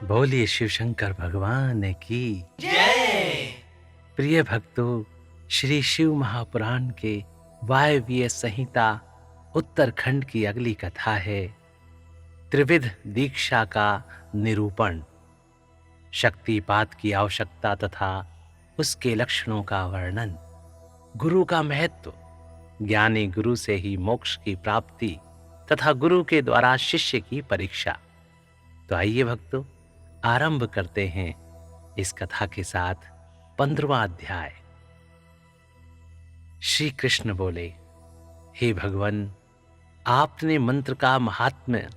बोलिए शिव शंकर भगवान की जय। प्रिय भक्तों। श्री शिव महापुराण के वायव्य संहिता उत्तरखंड की अगली कथा है त्रिविध दीक्षा का निरूपण, शक्तिपात की आवश्यकता तथा उसके लक्षणों का वर्णन, गुरु का महत्व, ज्ञानी गुरु से ही मोक्ष की प्राप्ति तथा गुरु के द्वारा शिष्य की परीक्षा। तो आइए भक्तों, आरंभ करते हैं इस कथा के साथ 15वां अध्याय। श्री कृष्ण बोले, हे भगवान, आपने मंत्र का महात्म्य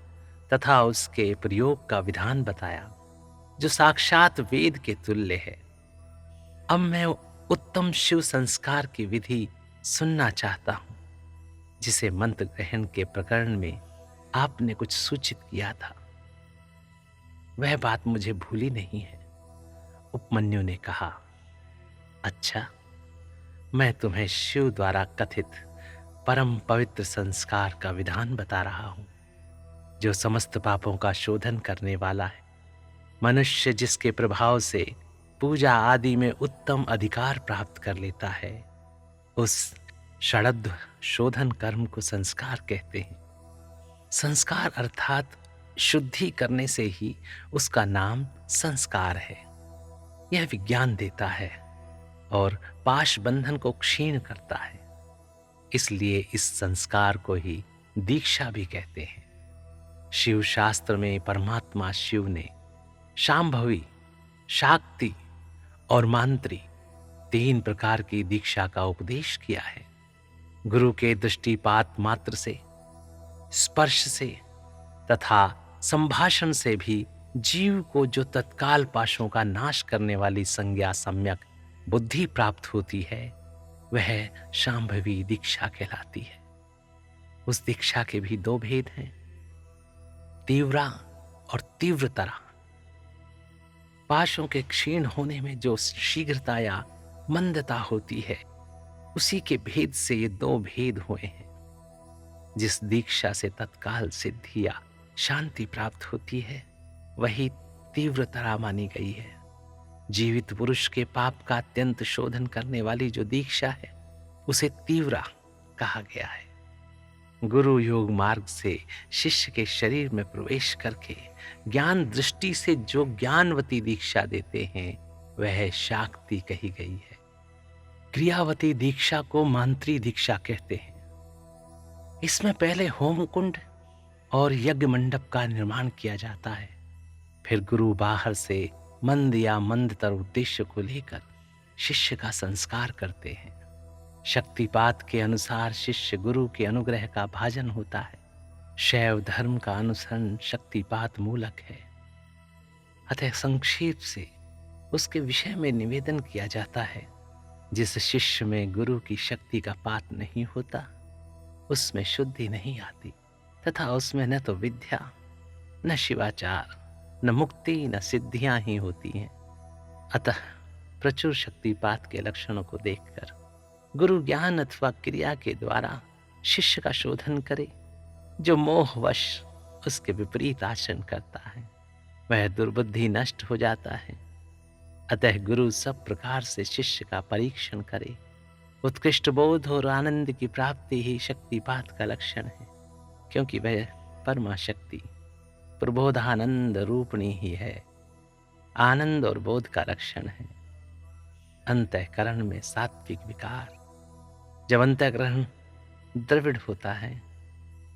तथा उसके प्रयोग का विधान बताया जो साक्षात वेद के तुल्य है। अब मैं उत्तम शिव संस्कार की विधि सुनना चाहता हूं, जिसे मंत्र ग्रहण के प्रकरण में आपने कुछ सूचित किया था। वह बात मुझे भूली नहीं है। उपमन्यु ने कहा, अच्छा, मैं तुम्हें शिव द्वारा कथित परम पवित्र संस्कार का विधान बता रहा हूं, जो समस्त पापों का शोधन करने वाला है। मनुष्य जिसके प्रभाव से पूजा आदि में उत्तम अधिकार प्राप्त कर लेता है, उस षड्व शोधन कर्म को संस्कार कहते हैं। संस्कार अर्थात शुद्धि करने से ही उसका नाम संस्कार है। यह विज्ञान देता है और पाश बंधन को क्षीण करता है। इसलिए इस संस्कार को ही दीक्षा भी कहते हैं। शिव शास्त्र में परमात्मा शिव ने शांभवी, शाक्ति और मांत्री 3 प्रकार की दीक्षा का उपदेश किया है। गुरु के दृष्टिपात मात्र से, स्पर्श से तथा संभाषण से भी जीव को जो तत्काल पाशों का नाश करने वाली संज्ञा सम्यक बुद्धि प्राप्त होती है, वह शांभवी दीक्षा कहलाती है। उस दीक्षा के भी 2 भेद हैं, तीव्रा और तीव्रतरा। पाशों के क्षीण होने में जो शीघ्रता या मंदता होती है, उसी के भेद से ये 2 भेद हुए हैं। जिस दीक्षा से तत्काल सिद्धि या शांति प्राप्त होती है, वही तीव्रतरा मानी गई है। जीवित पुरुष के पाप का अत्यंत शोधन करने वाली जो दीक्षा है, उसे तीव्रा कहा गया है। गुरु योग मार्ग से शिष्य के शरीर में प्रवेश करके ज्ञान दृष्टि से जो ज्ञानवती दीक्षा देते हैं, वह शाक्ति कही गई है। क्रियावती दीक्षा को मांत्री दीक्षा कहते हैं। इसमें पहले होम कुंड और यज्ञ मंडप का निर्माण किया जाता है। फिर गुरु बाहर से मंद या मंदतर उद्देश्य को लेकर शिष्य का संस्कार करते हैं। शक्तिपात के अनुसार शिष्य गुरु के अनुग्रह का भाजन होता है। शैव धर्म का अनुसरण शक्तिपात मूलक है। अतः संक्षेप से उसके विषय में निवेदन किया जाता है। जिस शिष्य में गुरु की शक्ति का पात नहीं होता, उसमें शुद्धि नहीं आती तथा उसमें न तो विद्या, न शिवाचार, न मुक्ति, न सिद्धियां ही होती हैं। अतः प्रचुर शक्तिपात के लक्षणों को देखकर गुरु ज्ञान अथवा क्रिया के द्वारा शिष्य का शोधन करे। जो मोहवश उसके विपरीत आचरण करता है, वह दुर्बुद्धि नष्ट हो जाता है। अतः गुरु सब प्रकार से शिष्य का परीक्षण करे। उत्कृष्ट बोध और आनंद की प्राप्ति ही शक्तिपात का लक्षण है, क्योंकि वह परमा शक्ति प्रबोधानंद रूपणी ही है। आनंद और बोध का लक्षण है। अंतःकरण में सात्विक विकार। जब अंतःकरण द्रविड़ होता है,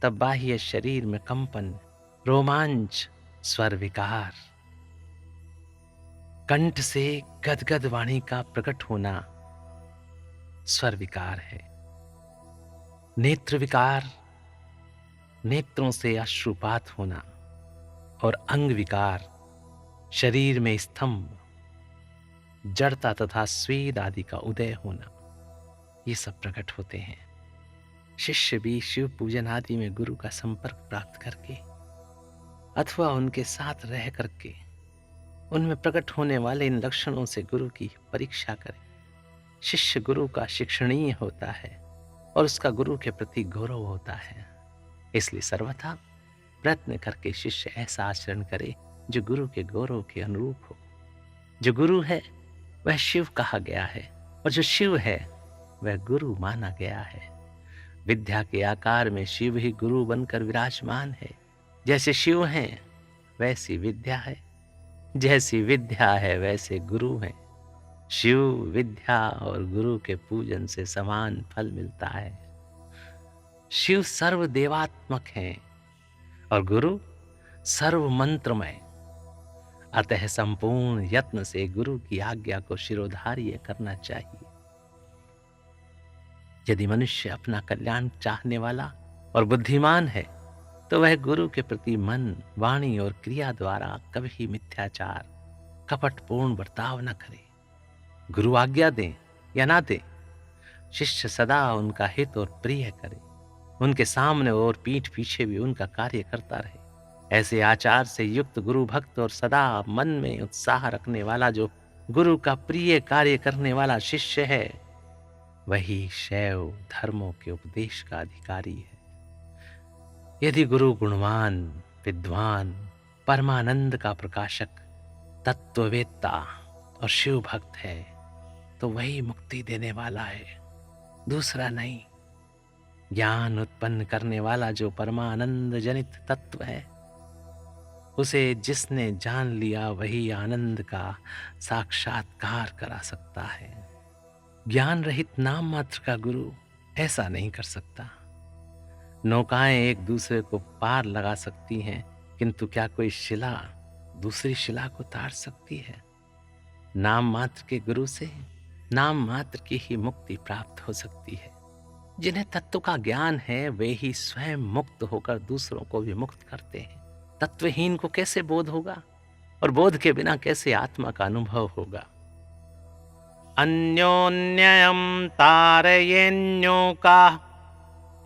तब बाह्य शरीर में कंपन, रोमांच, स्वर विकार, कंठ से गदगद वाणी का प्रकट होना स्वर विकार है। नेत्र विकार, नेत्रों से अश्रुपात होना, और अंग विकार, शरीर में स्तंभ, जड़ता तथा स्वेद आदि का उदय होना, ये सब प्रकट होते हैं। शिष्य भी शिव पूजन आदि में गुरु का संपर्क प्राप्त करके अथवा उनके साथ रह करके उनमें प्रकट होने वाले इन लक्षणों से गुरु की परीक्षा करे। शिष्य गुरु का शिक्षणीय होता है और उसका गुरु के प्रति गौरव होता है। इसलिए सर्वथा प्रयत्न करके शिष्य ऐसा आचरण करे जो गुरु के गौरव के अनुरूप हो। जो गुरु है वह शिव कहा गया है और जो शिव है वह गुरु माना गया है। विद्या के आकार में शिव ही गुरु बनकर विराजमान है। जैसे शिव हैं वैसी विद्या है, जैसी विद्या है वैसे गुरु हैं। शिव, विद्या और गुरु के पूजन से समान फल मिलता है। शिव सर्व देवात्मक हैं और गुरु सर्व मंत्रमय। अतः संपूर्ण यत्न से गुरु की आज्ञा को शिरोधार्य करना चाहिए। यदि मनुष्य अपना कल्याण चाहने वाला और बुद्धिमान है तो वह गुरु के प्रति मन, वाणी और क्रिया द्वारा कभी मिथ्याचार, कपटपूर्ण बर्ताव न करे। गुरु आज्ञा दें या ना दें, शिष्य सदा उनका हित और प्रिय करे। उनके सामने और पीठ पीछे भी उनका कार्य करता रहे। ऐसे आचार से युक्त गुरु भक्त और सदा मन में उत्साह रखने वाला जो गुरु का प्रिय कार्य करने वाला शिष्य है, वही शैव धर्मों के उपदेश का अधिकारी है। यदि गुरु गुणवान, विद्वान, परमानंद का प्रकाशक, तत्ववेत्ता और शिव भक्त है तो वही मुक्ति देने वाला है, दूसरा नहीं। ज्ञान उत्पन्न करने वाला जो परमानंद जनित तत्व है, उसे जिसने जान लिया वही आनंद का साक्षात्कार करा सकता है। ज्ञान रहित नाम मात्र का गुरु ऐसा नहीं कर सकता। नौकाएं एक दूसरे को पार लगा सकती हैं, किंतु क्या कोई शिला दूसरी शिला को तार सकती है? नाम मात्र के गुरु से नाम मात्र की ही मुक्ति प्राप्त हो सकती है। जिन्हें तत्व का ज्ञान है वे ही स्वयं मुक्त होकर दूसरों को भी मुक्त करते हैं। तत्वहीन को कैसे बोध होगा और बोध के बिना कैसे आत्मा का अनुभव होगा? अन्योन्ययं तारयेन्योकाः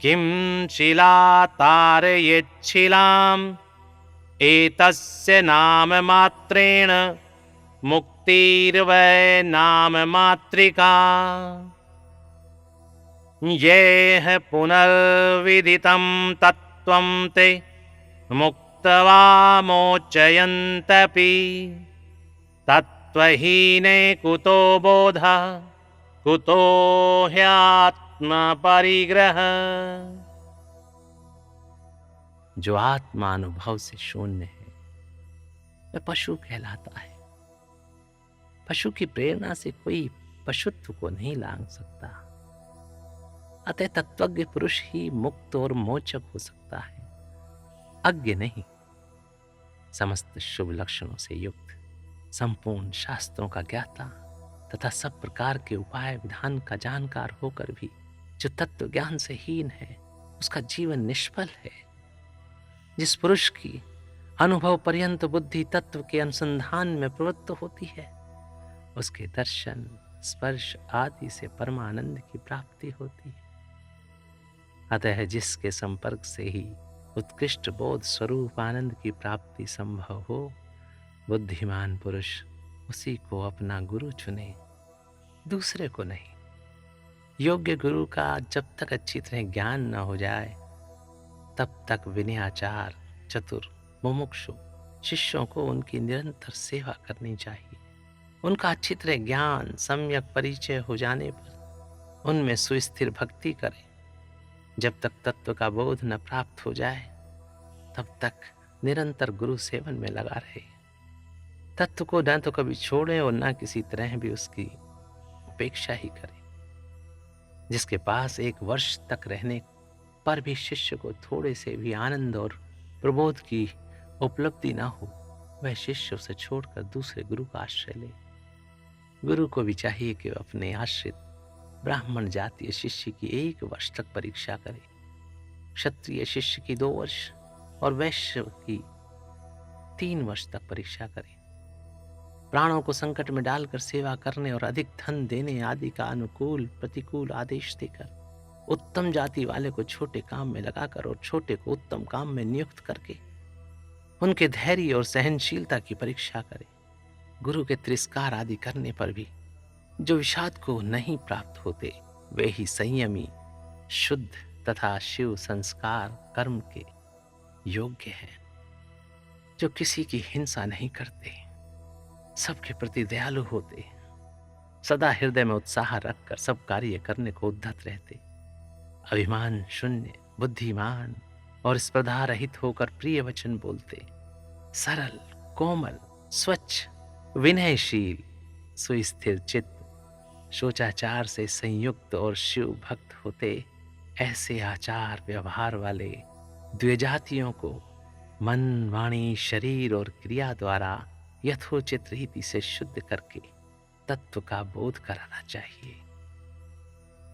किं शिला तारयेच्छिलाम् एतस्य नाम मात्रेण मुक्तिर्वै नाम मात्रिका। येह पुनर्विदितं तत्त्वं ते मुक्त्वा मोचयन्तपि तत्त्वहीने कुतो बोधः कुतो ह्यात्म परिग्रह। जो आत्मा अनुभव से शून्य है वह पशु कहलाता है। पशु की प्रेरणा से कोई पशुत्व को नहीं लांघ सकता। अतः तत्वज्ञ पुरुष ही मुक्त और मोचक हो सकता है, अज्ञ नहीं। समस्त शुभ लक्षणों से युक्त, संपूर्ण शास्त्रों का ज्ञाता तथा सब प्रकार के उपाय विधान का जानकार होकर भी जो तत्व ज्ञान से हीन है, उसका जीवन निष्फल है। जिस पुरुष की अनुभव पर्यंत बुद्धि तत्व के अनुसंधान में प्रवृत्त होती है, उसके दर्शन, स्पर्श आदि से परमानंद की प्राप्ति होती है। अतः जिसके संपर्क से ही उत्कृष्ट बोध स्वरूप आनंद की प्राप्ति संभव हो, बुद्धिमान पुरुष उसी को अपना गुरु चुने, दूसरे को नहीं। योग्य गुरु का जब तक अच्छी तरह ज्ञान न हो जाए तब तक विनयाचार, चतुर, मुमुक्षु शिष्यों को उनकी निरंतर सेवा करनी चाहिए। उनका अच्छी तरह ज्ञान, सम्यक परिचय हो जाने पर उनमें सुस्थिर भक्ति करें। जब तक तत्व का बोध न प्राप्त हो जाए तब तक निरंतर गुरु सेवन में लगा रहे। तत्व को न तो कभी छोड़ें और न किसी तरह भी उसकी उपेक्षा ही करें। जिसके पास 1 वर्ष तक रहने पर भी शिष्य को थोड़े से भी आनंद और प्रबोध की उपलब्धि न हो, वह शिष्य उसे छोड़कर दूसरे गुरु का आश्रय ले। गुरु को भी चाहिए कि वह अपने आश्रित ब्राह्मण जातीय शिष्य की 1 वर्ष तक परीक्षा करे, क्षत्रिय शिष्य की 2 वर्ष और वैश्य की 3 वर्ष तक परीक्षा करे। प्राणों को संकट में डालकर सेवा करने और अधिक धन देने आदि का अनुकूल प्रतिकूल आदेश देकर उत्तम जाति वाले को छोटे काम में लगाकर और छोटे को उत्तम काम में नियुक्त करके उनके धैर्य और सहनशीलता की परीक्षा करे। गुरु के तिरस्कार आदि करने पर भी जो विषाद को नहीं प्राप्त होते, वे ही संयमी, शुद्ध तथा शिव संस्कार कर्म के योग्य हैं। जो किसी की हिंसा नहीं करते, सबके प्रति दयालु होते, सदा हृदय में उत्साह रखकर सब कार्य करने को उद्धत रहते, अभिमान शून्य, बुद्धिमान और स्पर्धा रहित होकर प्रिय वचन बोलते, सरल, कोमल, स्वच्छ, विनयशील, सुस्थिर चित्त, शोचाचार से संयुक्त और शिव भक्त होते, ऐसे आचार व्यवहार वाले द्विजातियों को मन, वाणी, शरीर और क्रिया द्वारा यथोचित रीति से शुद्ध करके तत्व का बोध कराना चाहिए।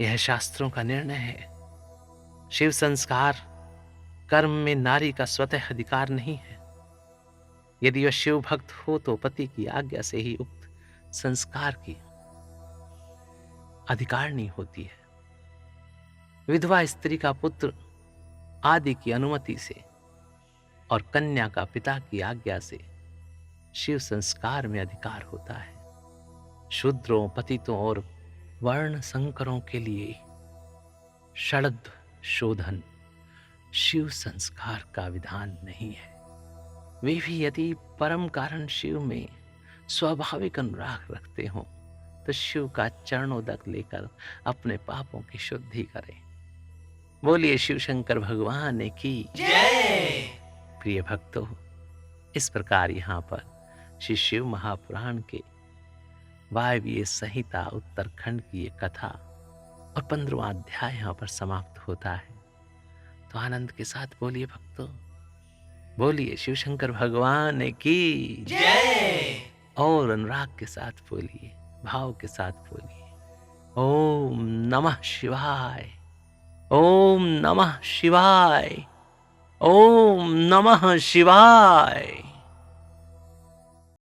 यह शास्त्रों का निर्णय है। शिव संस्कार कर्म में नारी का स्वतः अधिकार नहीं है। यदि वह शिव भक्त हो तो पति की आज्ञा से ही उक्त संस्कार की अधिकारनी होती है। विधवा स्त्री का पुत्र आदि की अनुमति से और कन्या का पिता की आज्ञा से शिव संस्कार में अधिकार होता है। शूद्रों, पतितों और वर्ण संकरों के लिए षड्व शोधन शिव संस्कार का विधान नहीं है। वे भी यदि परम कारण शिव में स्वाभाविक अनुराग रखते हों तो शिव का चरणोदक लेकर अपने पापों की शुद्धि करें। बोलिए शिव शंकर भगवान की जय। प्रिय भक्तों, इस प्रकार यहाँ पर श्री शिव महापुराण के वायवीय संहिता उत्तरखंड की ये कथा और 15वां अध्याय यहाँ पर समाप्त होता है। तो आनंद के साथ बोलिए भक्तों, बोलिए शिव शंकर भगवान की जय। और अनुराग के साथ बोलिए, भाव के साथ बोलिए, ओम नमः शिवाय, ओम नमः शिवाय, ओम नमः शिवाय।